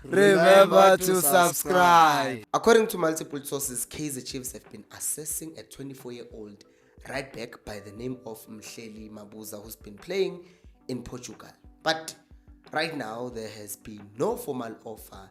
Remember to subscribe. According to multiple sources, Kaizer Chiefs have been assessing a 24-year-old right back by the name of Mhleli Mabuza, who's been playing in Portugal. But right now, there has been no formal offer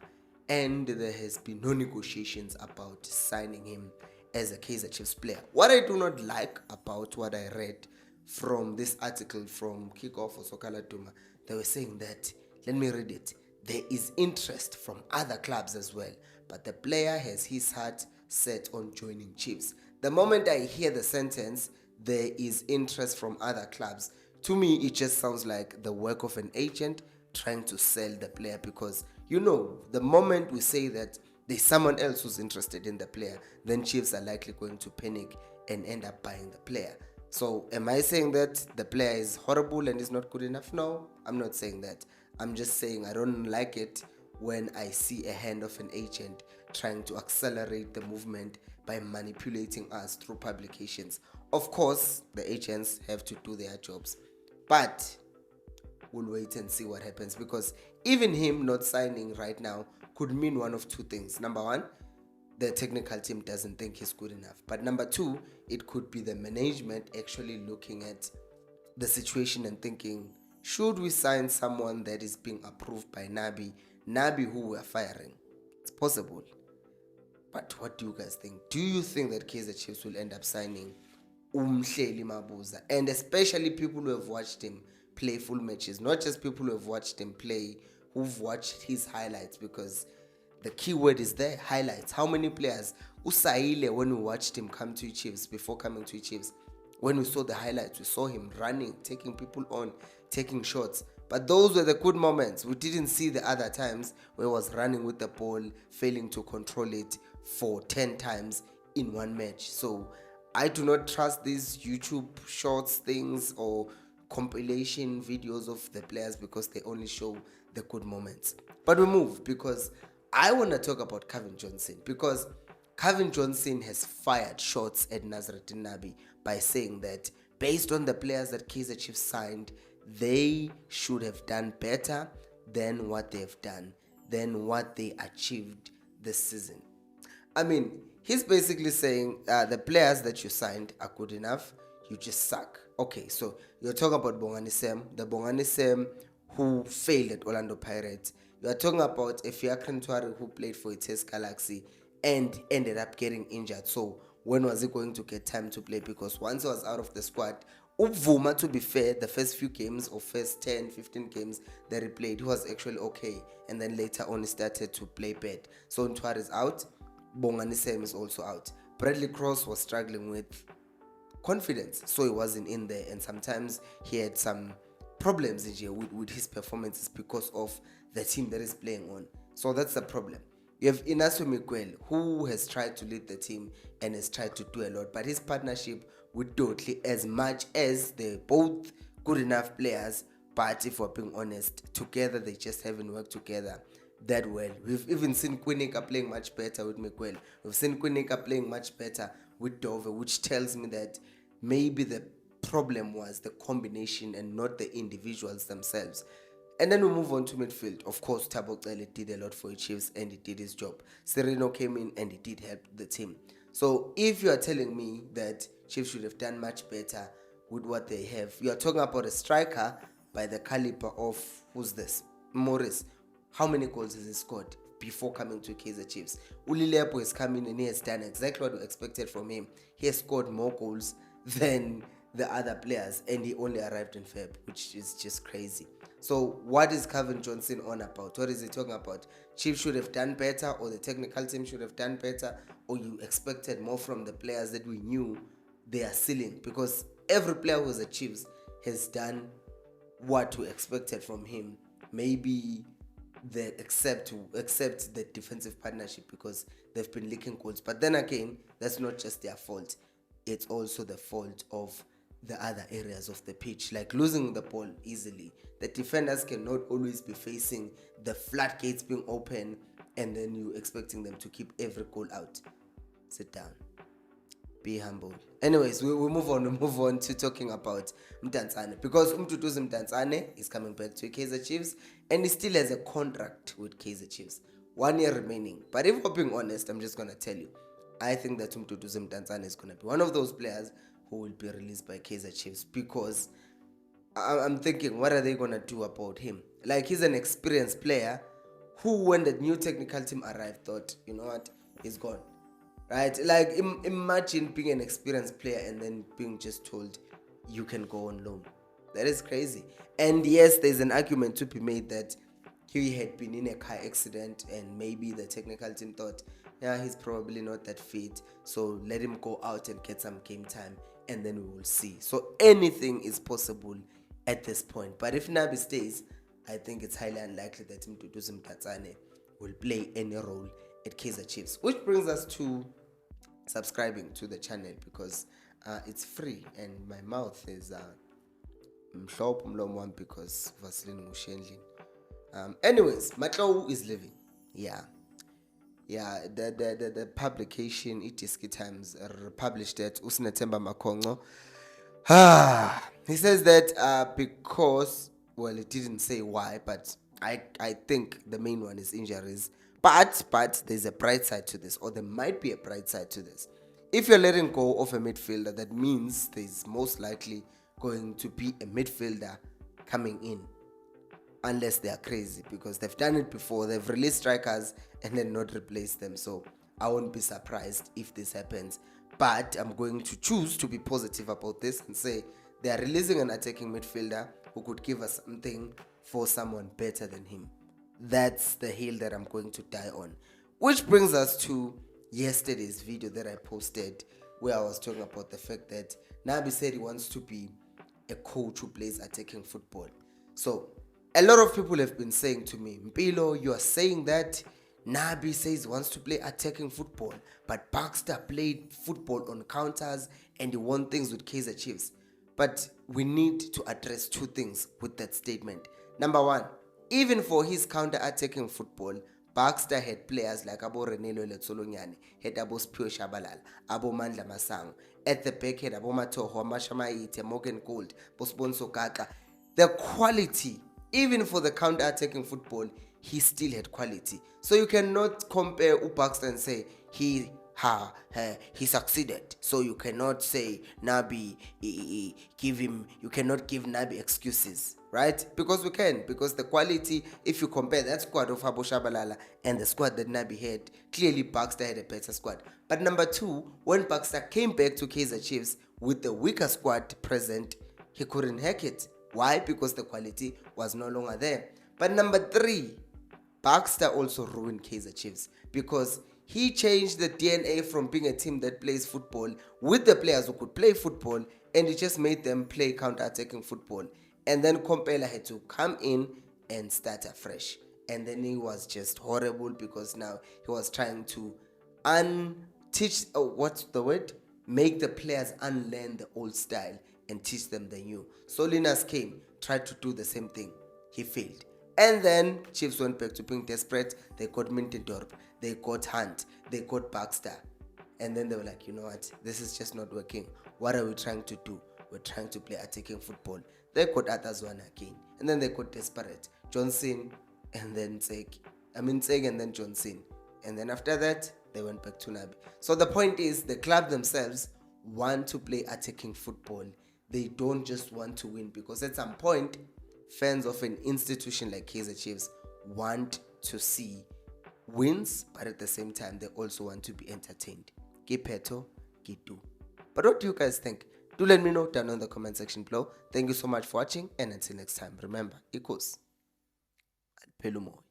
and there has been no negotiations about signing him as a Kaizer Chiefs player. What I do not like about what I read from this article from Kickoff or Sokala Duma, they were saying that, let me read it, there is interest from other clubs as well, but the player has his heart set on joining Chiefs. The moment I hear the sentence, there is interest from other clubs, to me it just sounds like the work of an agent trying to sell the player, because the moment we say that there's someone else who's interested in the player, then Chiefs are likely going to panic and end up buying the player. So am I saying that the player is horrible and is not good enough? No, I'm not saying that. I'm just saying I don't like it when I see a hand of an agent trying to accelerate the movement by manipulating us through publications. Of course, the agents have to do their jobs, but we'll wait and see what happens, because even him not signing right now could mean one of two things. Number one, the technical team doesn't think he's good enough. But number two, it could be the management actually looking at the situation and thinking, should we sign someone that is being approved by Nabi who we're firing? It's possible. But what do you guys think? Do you think that Kaizer Chiefs will end up signing Mhleli Mabuza? And especially people who have watched him play full matches, not just people who have watched him play, who've watched his highlights, because the key word is there, highlights. How many players? Usaile, when we watched him come to Chiefs, before coming to Chiefs, when we saw the highlights, we saw him running, taking people on, taking shots. But those were the good moments. We didn't see the other times where he was running with the ball, failing to control it for 10 times in one match. So I do not trust these YouTube shorts things or compilation videos of the players, because they only show the good moments. But we move, because I want to talk about Kevin Johnson, because Kevin Johnson has fired shots at Nazruddin Nabi by saying that based on the players that Kaizer Chiefs signed, they should have done better than what they've done, than what they achieved this season. I mean, he's basically saying the players that you signed are good enough, you just suck. Okay, so you're talking about Bongani Sam, the Bongani Sam who failed at Orlando Pirates. You are talking about Efiakran Tuare, who played for Ites Galaxy and ended up getting injured. So when was he going to get time to play? Because once he was out of the squad, Ubvuma, to be fair, the first few games or first 10, 15 games that he played, he was actually okay. And then later on, he started to play bad. So Ntuare is out. Bongani Sam is also out. Bradley Cross was struggling with confidence, so he wasn't in there. And sometimes he had some problems with his performances because of the team that is playing on. So that's the problem. You have Inacio Miguel, who has tried to lead the team and has tried to do a lot, but his partnership with Dotli, as much as they're both good enough players, but if we're being honest, together they just haven't worked together that well. We've even seen Quinica playing much better with Miguel. We've seen Quinica playing much better with Dove, which tells me that maybe the problem was the combination and not the individuals themselves. And then we move on to midfield. Of course, Thabo Cele did a lot for the Chiefs and he did his job. Sereno came in and he did help the team. So if you are telling me that Chiefs should have done much better with what they have, you are talking about a striker by the caliber of, who's this? Morris. How many goals has he scored before coming to Kaizer Chiefs? Ulilepo has come in and he has done exactly what we expected from him. He has scored more goals than the other players, and he only arrived in Feb, which is just crazy. So what is Kevin Johnson on about? What is he talking about? Chiefs should have done better, or the technical team should have done better, or you expected more from the players that we knew they are ceiling? Because every player who's at Chiefs has done what we expected from him. Maybe except the defensive partnership, because they've been leaking goals. But then again, that's not just their fault. It's also the fault of the other areas of the pitch, like losing the ball easily. The defenders cannot always be facing the floodgates being open and then you expecting them to keep every goal out. Sit down. Be humble. Anyways, we move on. We move on to talking about Mdantsane, because Mduduzi Mdantsane is coming back to Kaizer Chiefs and he still has a contract with Kaizer Chiefs. 1 year remaining. But if we're being honest, I'm just gonna tell you, I think that Mduduzi Mdantsane is gonna be one of those players who will be released by Kaizer Chiefs, because I'm thinking, what are they gonna do about him? Like, he's an experienced player who, when the new technical team arrived, thought, you know what, he's gone. Right? Like, imagine being an experienced player and then being just told you can go on loan. That is crazy. And yes, there's an argument to be made that he had been in a car accident and maybe the technical team thought, yeah, he's probably not that fit, so let him go out and get some game time and then we will see. So anything is possible at this point. But if Nabi stays, I think it's highly unlikely that Mduduzi Mdantsane will play any role at Kaizer Chiefs. Which brings us to subscribing to the channel, because it's free and my mouth is mhlophe umlomo wami because Vaseline ngushendlini. Anyways, Matlow is living. Yeah, the publication iDiski Times published that Usinathemba Makhonco. He says that because, well, it didn't say why, but I think the main one is injuries. But there's a bright side to this, or there might be a bright side to this. If you're letting go of a midfielder, that means there's most likely going to be a midfielder coming in, unless they are crazy, because they've done it before. They've released strikers and then not replaced them. So I won't be surprised if this happens. But I'm going to choose to be positive about this and say they are releasing an attacking midfielder who could give us something for someone better than him. That's the hill that I'm going to die on. Which brings us to yesterday's video that I posted, where I was talking about the fact that Nabi said he wants to be a coach who plays attacking football. So a lot of people have been saying to me, Mpilo, you are saying that Nabi says he wants to play attacking football, but Baxter played football on counters and he won things with Kaizer Chiefs. But we need to address two things with that statement. Number one, even for his counter-attacking football, Baxter had players like Abo Renelo Letsolonyane, had Abo Spio Shabalala, Abo Mandla Masango. At the back had Abo Matoho, Mashamaite, Morgan Gold, Bosponso Kaka. The quality, even for the counter-attacking football, he still had quality. So you cannot compare Baxter and say he succeeded. So you cannot say Nabi, you cannot give Nabi excuses, right? Because we can, because the quality, if you compare that squad of Abo Shabalala and the squad that Nabi had, clearly Baxter had a better squad. But number two, when Baxter came back to Kaizer Chiefs with the weaker squad present, he couldn't hack it. Why? Because the quality was no longer there. But number three, Baxter also ruined Kaizer Chiefs, because he changed the DNA from being a team that plays football with the players who could play football, and he just made them play counter-attacking football. And then Kompela had to come in and start afresh. And then he was just horrible, because now he was trying to make the players unlearn the old style and teach them the new. So Linus came, tried to do the same thing. He failed. And then Chiefs went back to being desperate. They got Mintendorp, they got Hunt, they got Baxter. And then they were like, you know what, this is just not working. What are we trying to do? We're trying to play attacking football. They got Atazwana again. And then they got desperate. Johnson and then Tseg and then Johnson. And then after that, they went back to Nabi. So the point is, the club themselves want to play attacking football. They don't just want to win, because at some point, fans of an institution like Kaizer Chiefs want to see wins, but at the same time, they also want to be entertained. Kipeto, Kitu. But what do you guys think? Do let me know down in the comment section below. Thank you so much for watching, and until next time, remember, equals Pelumo.